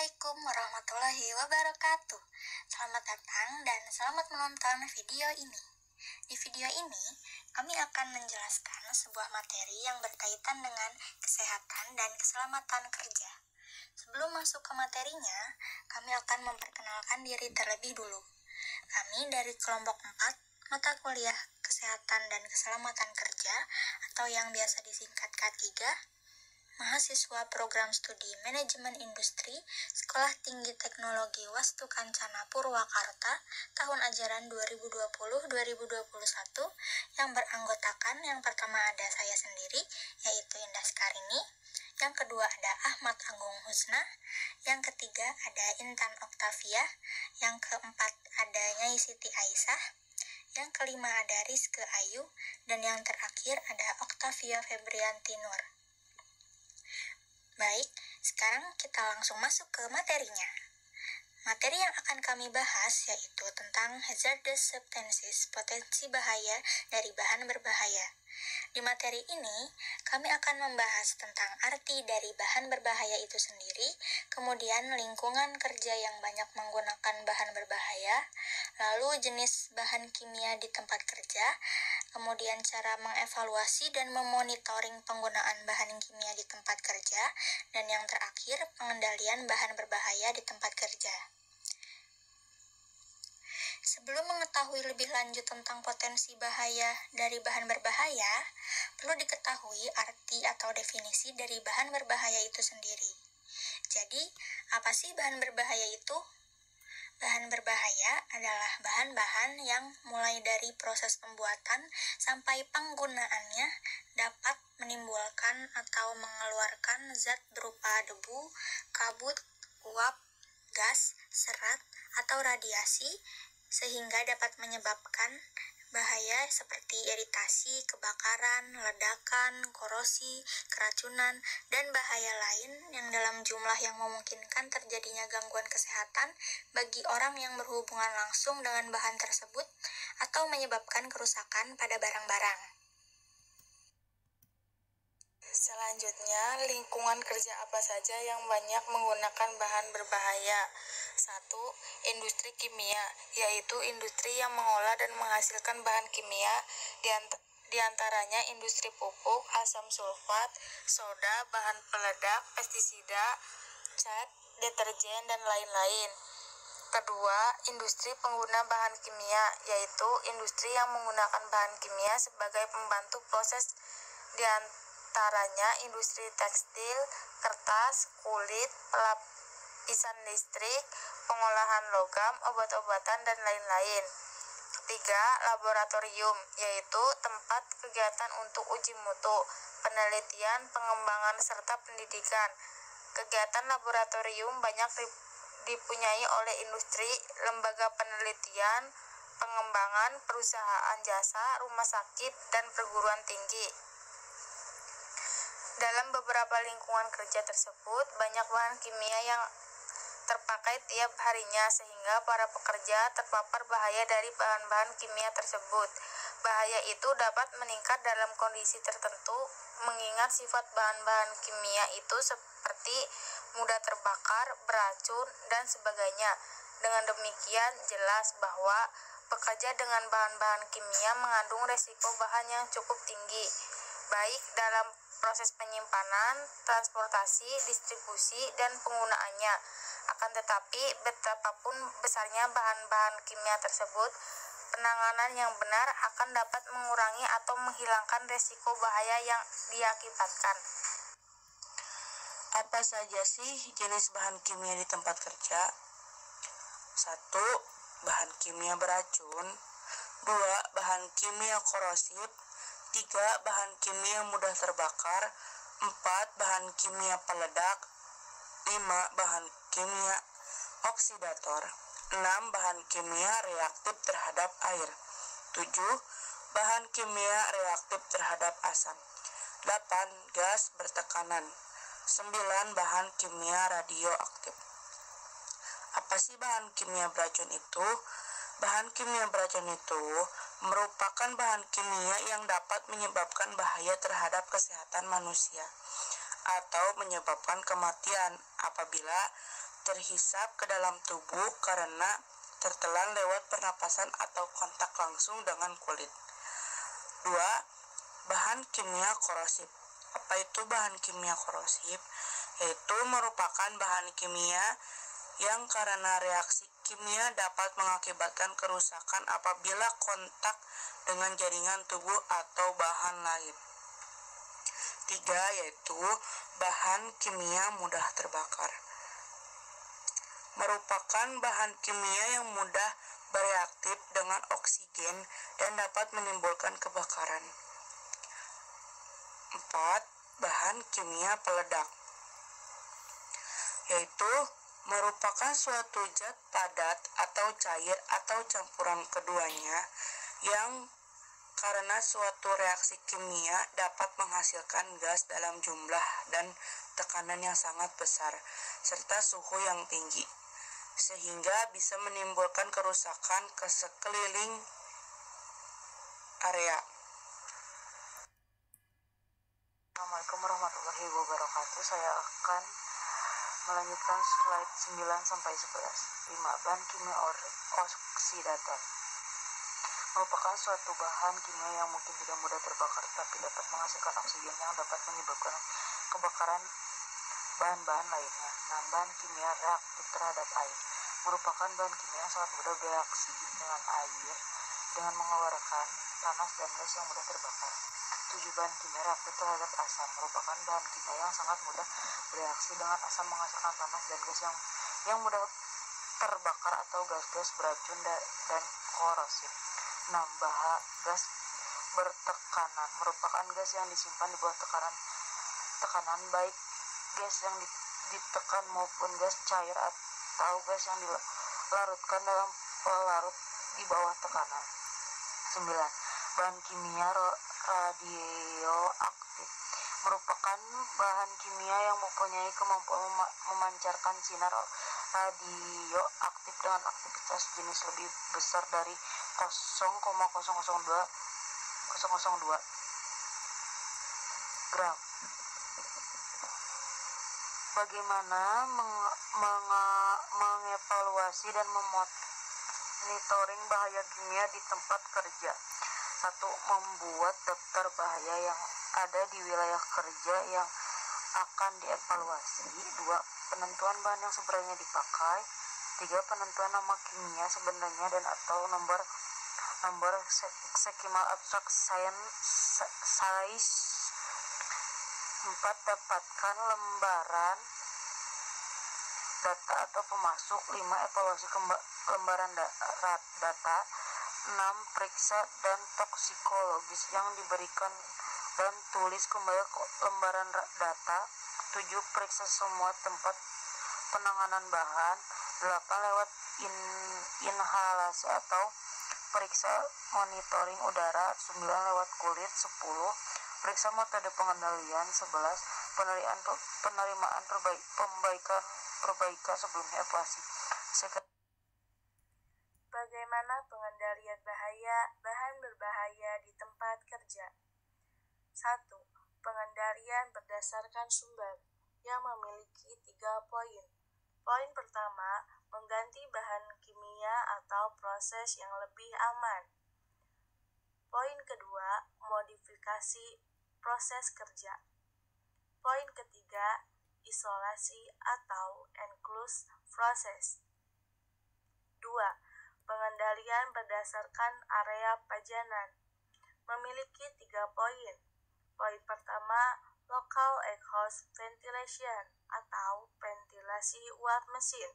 Assalamualaikum warahmatullahi wabarakatuh. Selamat datang dan selamat menonton video ini. Di video ini, kami akan menjelaskan sebuah materi yang berkaitan dengan kesehatan dan keselamatan kerja. Sebelum masuk ke materinya, kami akan memperkenalkan diri terlebih dulu. Kami dari kelompok 4, mata kuliah Kesehatan dan Keselamatan Kerja, atau yang biasa disingkat K3, mahasiswa program studi Manajemen Industri, Sekolah Tinggi Teknologi Wastu Kancana Purwakarta, tahun ajaran 2020-2021, yang beranggotakan yang pertama ada saya sendiri, yaitu Indah Skarini, yang kedua ada Ahmad Agung Husna, yang ketiga ada Intan Oktavia, yang keempat ada Nyai Siti Aisyah, yang kelima ada Rizke Ayu, dan yang terakhir ada Oktavia Febrianti Nur. Baik, sekarang kita langsung masuk ke materinya. Materi yang akan kami bahas yaitu tentang hazardous substances, potensi bahaya dari bahan berbahaya. Di materi ini, kami akan membahas tentang arti dari bahan berbahaya itu sendiri, kemudian lingkungan kerja yang banyak menggunakan bahan berbahaya, lalu jenis bahan kimia di tempat kerja, kemudian cara mengevaluasi dan memonitoring penggunaan bahan kimia di tempat kerja, dan yang terakhir, pengendalian bahan berbahaya di tempat kerja. Sebelum mengetahui lebih lanjut tentang potensi bahaya dari bahan berbahaya, perlu diketahui arti atau definisi dari bahan berbahaya itu sendiri. Jadi, apa sih bahan berbahaya itu? Bahan berbahaya adalah bahan-bahan yang mulai dari proses pembuatan sampai penggunaannya dapat menimbulkan atau mengeluarkan zat berupa debu, kabut, uap, gas, serat, atau radiasi, sehingga dapat menyebabkan bahaya seperti iritasi, kebakaran, ledakan, korosi, keracunan, dan bahaya lain yang dalam jumlah yang memungkinkan terjadinya gangguan kesehatan bagi orang yang berhubungan langsung dengan bahan tersebut atau menyebabkan kerusakan pada barang-barang. Selanjutnya, lingkungan kerja apa saja yang banyak menggunakan bahan berbahaya? 1. Industri kimia, yaitu industri yang mengolah dan menghasilkan bahan kimia, di antaranya industri pupuk, asam sulfat, soda, bahan peledak, pestisida, cat, deterjen, dan lain-lain. Kedua, industri pengguna bahan kimia, yaitu industri yang menggunakan bahan kimia sebagai pembantu proses, di antaranya industri tekstil, kertas, kulit, pelapisan listrik, pengolahan logam, obat-obatan, dan lain-lain. 3. Laboratorium, yaitu tempat kegiatan untuk uji mutu, penelitian, pengembangan, serta pendidikan. Kegiatan laboratorium banyak dipunyai oleh industri, lembaga penelitian, pengembangan, perusahaan jasa, rumah sakit, dan perguruan tinggi. Dalam beberapa lingkungan kerja tersebut, banyak bahan kimia yang terpakai tiap harinya sehingga para pekerja terpapar bahaya dari bahan-bahan kimia tersebut. Bahaya itu dapat meningkat dalam kondisi tertentu mengingat sifat bahan-bahan kimia itu seperti mudah terbakar, beracun, dan sebagainya. Dengan demikian, jelas bahwa bekerja dengan bahan-bahan kimia mengandung resiko bahan yang cukup tinggi, baik dalam proses penyimpanan, transportasi, distribusi, dan penggunaannya. Akan tetapi, betapapun besarnya bahan-bahan kimia tersebut, penanganan yang benar akan dapat mengurangi atau menghilangkan resiko bahaya yang diakibatkan. Apa saja sih jenis bahan kimia di tempat kerja? 1. Bahan kimia beracun. 2. Bahan kimia korosif. 3. Bahan kimia mudah terbakar. 4. Bahan kimia peledak. 5. Bahan kimia oksidator. 6. Bahan kimia reaktif terhadap air. 7. Bahan kimia reaktif terhadap asam. 8. Gas bertekanan. 9. Bahan kimia radioaktif. Apa sih bahan kimia beracun itu? Bahan kimia beracun itu merupakan bahan kimia yang dapat menyebabkan bahaya terhadap kesehatan manusia atau menyebabkan kematian apabila terhisap ke dalam tubuh karena tertelan lewat pernapasan atau kontak langsung dengan kulit. 2. Bahan kimia korosif. Apa itu bahan kimia korosif? Yaitu merupakan bahan kimia yang karena reaksi kimia dapat mengakibatkan kerusakan apabila kontak dengan jaringan tubuh atau bahan lain. 3. Yaitu bahan kimia mudah terbakar. Merupakan bahan kimia yang mudah bereaktif dengan oksigen dan dapat menimbulkan kebakaran. 4. Bahan kimia peledak, yaitu merupakan suatu zat padat atau cair atau campuran keduanya yang karena suatu reaksi kimia dapat menghasilkan gas dalam jumlah dan tekanan yang sangat besar serta suhu yang tinggi sehingga bisa menimbulkan kerusakan ke sekeliling area. Assalamualaikum warahmatullahi wabarakatuh. Saya akan melanjutkan slide 9 sampai 11. 5. Bahan kimia oksidator merupakan suatu bahan kimia yang mungkin tidak mudah terbakar tetapi dapat menghasilkan oksigen yang dapat menyebabkan kebakaran bahan-bahan lainnya. 6. Bahan kimia reaktif terhadap air merupakan bahan kimia yang sangat mudah bereaksi dengan air dengan mengeluarkan panas dan gas yang mudah terbakar. 7. Bahan kimia reaktif terhadap asam merupakan bahan kimia yang sangat mudah bereaksi dengan asam menghasilkan panas dan gas yang mudah terbakar atau gas-gas beracun dan korosif. 6. Gas bertekanan merupakan gas yang disimpan di bawah tekanan baik gas yang ditekan maupun gas cair atau gas yang dilarutkan dalam pelarut di bawah tekanan. 9. Bahan kimia radioaktif merupakan bahan kimia yang mempunyai kemampuan memancarkan sinar radioaktif dengan aktivitas jenis lebih besar dari 0,002 gram. Bagaimana mengevaluasi dan memonitoring bahaya kimia di tempat kerja? 1. Membuat daftar bahaya yang ada di wilayah kerja yang akan dievaluasi. 2. Penentuan bahan yang sebenarnya dipakai. 3. Penentuan nama kimia sebenarnya dan atau nomor sekimal abstrak size. 4. Dapatkan lembaran data atau pemasuk. 5. Evaluasi lembaran data. 6. Periksa dan toksikologis yang diberikan dan tulis kembali lembaran data. 7. Periksa semua tempat penanganan bahan. 8. Lewat inhalasi atau periksa monitoring udara. 9. Lewat kulit. 10. Periksa metode pengendalian. 11. Penerimaan perbaikan sebelum evaluasi. Bagaimana pengendalian bahan berbahaya di tempat kerja? 1. Pengendalian berdasarkan sumber yang memiliki 3 poin. Poin pertama, mengganti bahan kimia atau proses yang lebih aman. Poin kedua, modifikasi proses kerja. Poin ketiga, isolasi atau enclosed process. 2. Pengendalian berdasarkan area pajanan memiliki 3 poin. Poin pertama, local exhaust ventilation atau ventilasi uap mesin.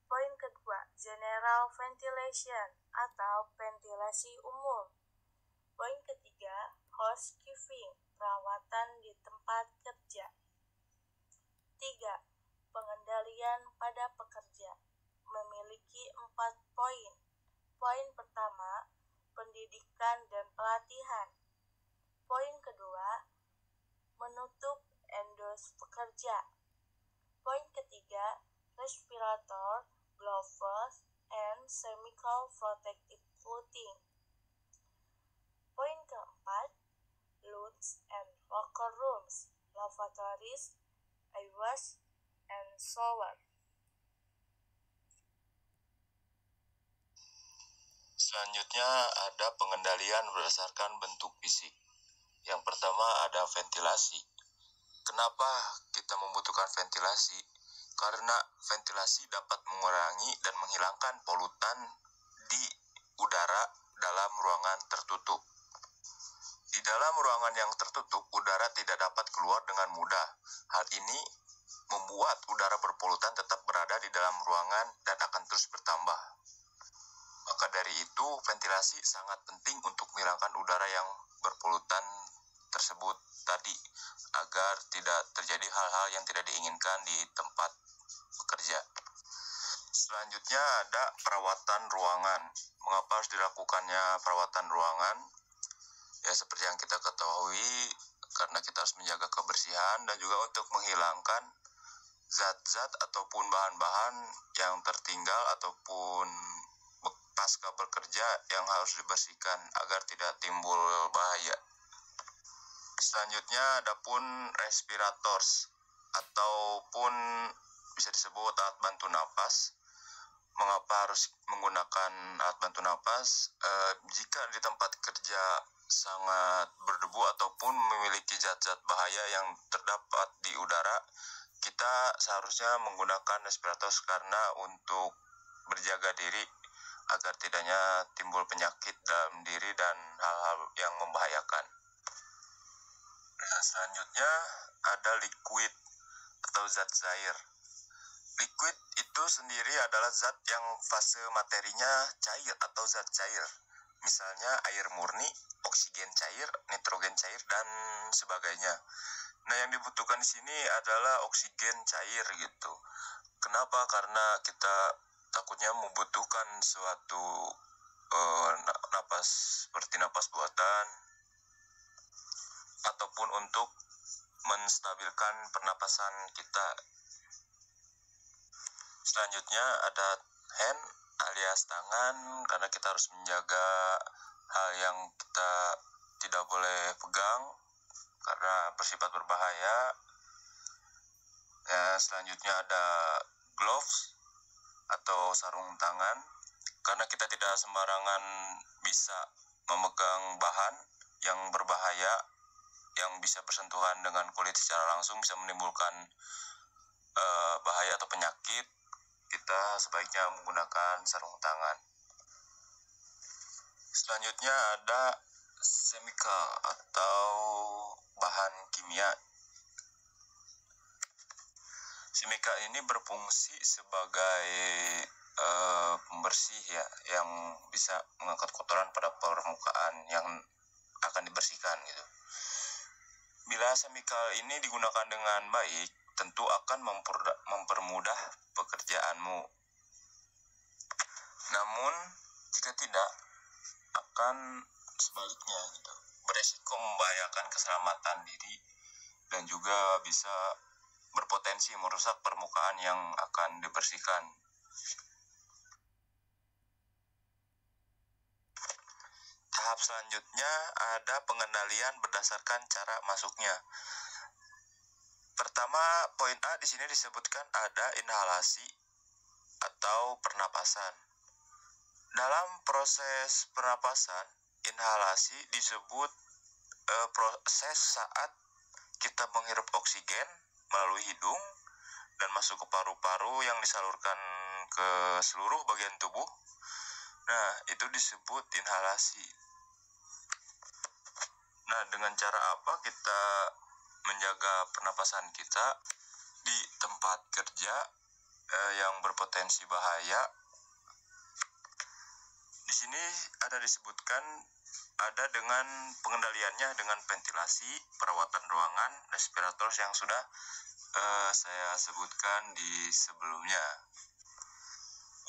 Poin kedua, general ventilation atau ventilasi umum. Poin ketiga, housekeeping, perawatan di tempat kerja. 3. Pengendalian pada pekerja memiliki 4 poin. Poin pertama, pendidikan dan pelatihan. Poin kedua, menutup endos pekerja. Poin ketiga, respirator, gloves, and chemical protective clothing. Poin keempat, lounge and locker rooms, lavatories, airwash, and so on. Selanjutnya ada pengendalian berdasarkan bentuk fisik. Yang pertama ada ventilasi. Kenapa kita membutuhkan ventilasi? Karena ventilasi dapat mengurangi dan menghilangkan polutan di udara dalam ruangan tertutup. Di dalam ruangan yang tertutup, udara tidak dapat keluar dengan mudah. Hal ini membuat udara berpolutan tetap berada di dalam ruangan dan akan terus bertambah. Maka dari itu, ventilasi sangat penting untuk menghilangkan udara yang berpolutan tersebut tadi, agar tidak terjadi hal-hal yang tidak diinginkan di tempat bekerja. Selanjutnya ada perawatan ruangan. Mengapa harus dilakukannya perawatan ruangan? Ya seperti yang kita ketahui, karena kita harus menjaga kebersihan dan juga untuk menghilangkan zat-zat ataupun bahan-bahan yang tertinggal ataupun pasca bekerja yang harus dibersihkan agar tidak timbul bahaya. Selanjutnya ada pun respirators ataupun bisa disebut alat bantu napas. Mengapa harus menggunakan alat bantu napas? Jika di tempat kerja sangat berdebu ataupun memiliki zat-zat bahaya yang terdapat di udara, kita seharusnya menggunakan respirators karena untuk berjaga diri agar tidaknya timbul penyakit dalam diri dan hal-hal yang membahayakan. Nah, selanjutnya ada liquid atau zat cair. Liquid itu sendiri adalah zat yang fase materinya cair atau zat cair. Misalnya air murni, oksigen cair, nitrogen cair, dan sebagainya. Nah, yang dibutuhkan di sini adalah oksigen cair gitu. Kenapa? Karena kita takutnya membutuhkan suatu napas seperti napas buatan ataupun untuk menstabilkan pernapasan kita. Selanjutnya ada hand alias tangan, karena kita harus menjaga hal yang kita tidak boleh pegang karena bersifat berbahaya. Ya, selanjutnya ada gloves atau sarung tangan, karena kita tidak sembarangan bisa memegang bahan yang berbahaya yang bisa bersentuhan dengan kulit secara langsung, bisa menimbulkan bahaya atau penyakit. Kita sebaiknya menggunakan sarung tangan. Selanjutnya ada chemical atau bahan kimia. Chemical ini berfungsi sebagai pembersih ya, yang bisa mengangkat kotoran pada permukaan yang akan dibersihkan gitu. Bila chemical ini digunakan dengan baik, tentu akan mempermudah pekerjaanmu. Namun jika tidak, akan sebaliknya gitu, beresiko membahayakan keselamatan diri dan juga bisa berpotensi merusak permukaan yang akan dibersihkan. Tahap selanjutnya ada pengendalian berdasarkan cara masuknya. Pertama, poin A di sini disebutkan ada inhalasi atau pernapasan. Dalam proses pernapasan, inhalasi disebut proses saat kita menghirup oksigen melalui hidung dan masuk ke paru-paru yang disalurkan ke seluruh bagian tubuh. Nah, itu disebut inhalasi. Nah, dengan cara apa kita menjaga pernapasan kita di tempat kerja yang berpotensi bahaya? Di sini ada disebutkan ada dengan pengendaliannya dengan ventilasi, perawatan ruangan, respirator yang sudah saya sebutkan di sebelumnya.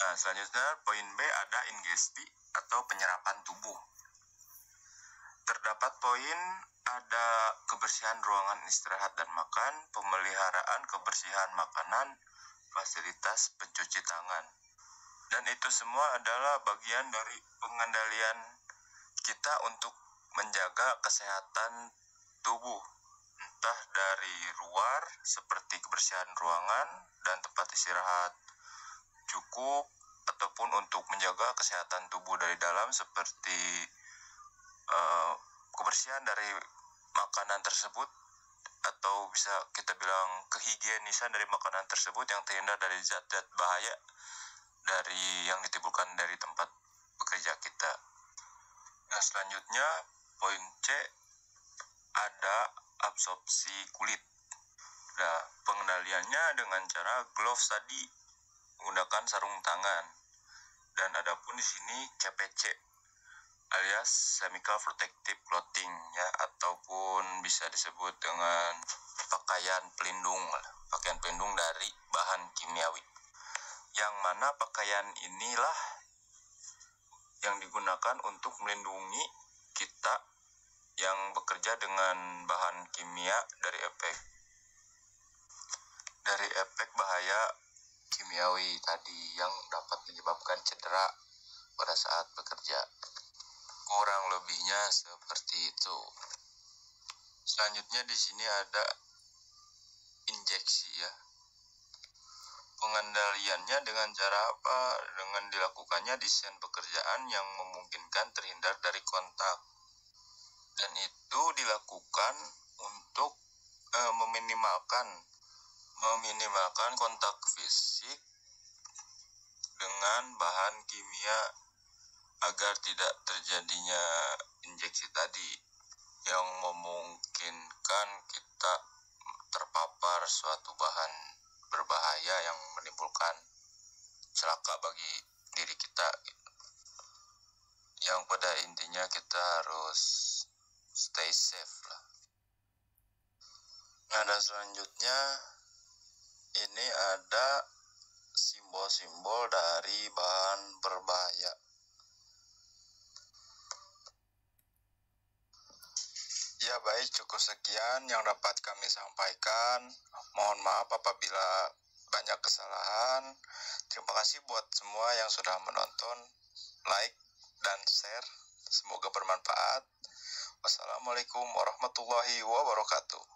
Nah, selanjutnya poin B ada ingesti atau penyerapan tubuh. Terdapat poin ada kebersihan ruangan istirahat dan makan, pemeliharaan kebersihan makanan, fasilitas pencuci tangan. Dan itu semua adalah bagian dari pengendalian kita untuk menjaga kesehatan tubuh, entah dari luar seperti kebersihan ruangan dan tempat istirahat cukup, ataupun untuk menjaga kesehatan tubuh dari dalam seperti kebersihan dari makanan tersebut, atau bisa kita bilang kehigienisan dari makanan tersebut yang terhindar dari zat-zat bahaya dari yang ditimbulkan dari tempat bekerja kita. Nah, selanjutnya poin C, ada absorpsi kulit. Nah, pengendaliannya dengan cara gloves tadi, menggunakan sarung tangan. Dan adapun di sini CPC alias chemical protective clothing ya, ataupun bisa disebut dengan pakaian pelindung dari bahan kimiawi. Yang mana pakaian inilah yang digunakan untuk melindungi kita yang bekerja dengan bahan kimia dari efek bahaya kimiawi tadi yang dapat menyebabkan cedera pada saat bekerja. Kurang lebihnya seperti itu. Selanjutnya di sini ada injeksi ya. Pengendaliannya dengan cara apa? Dengan dilakukannya desain pekerjaan yang memungkinkan terhindar dari kontak. Dan itu dilakukan untuk meminimalkan kontak fisik dengan bahan kimia agar tidak terjadinya injeksi tadi yang memungkinkan kita terpapar suatu bahan berbahaya yang menimbulkan celaka bagi diri kita. Yang pada intinya kita harus stay safe lah. Nah, dan selanjutnya ini ada simbol-simbol dari bahan berbahaya. Ya baik, cukup sekian yang dapat kami sampaikan. Mohon maaf apabila banyak kesalahan. Terima kasih buat semua yang sudah menonton, like, dan share. Semoga bermanfaat. Wassalamualaikum warahmatullahi wabarakatuh.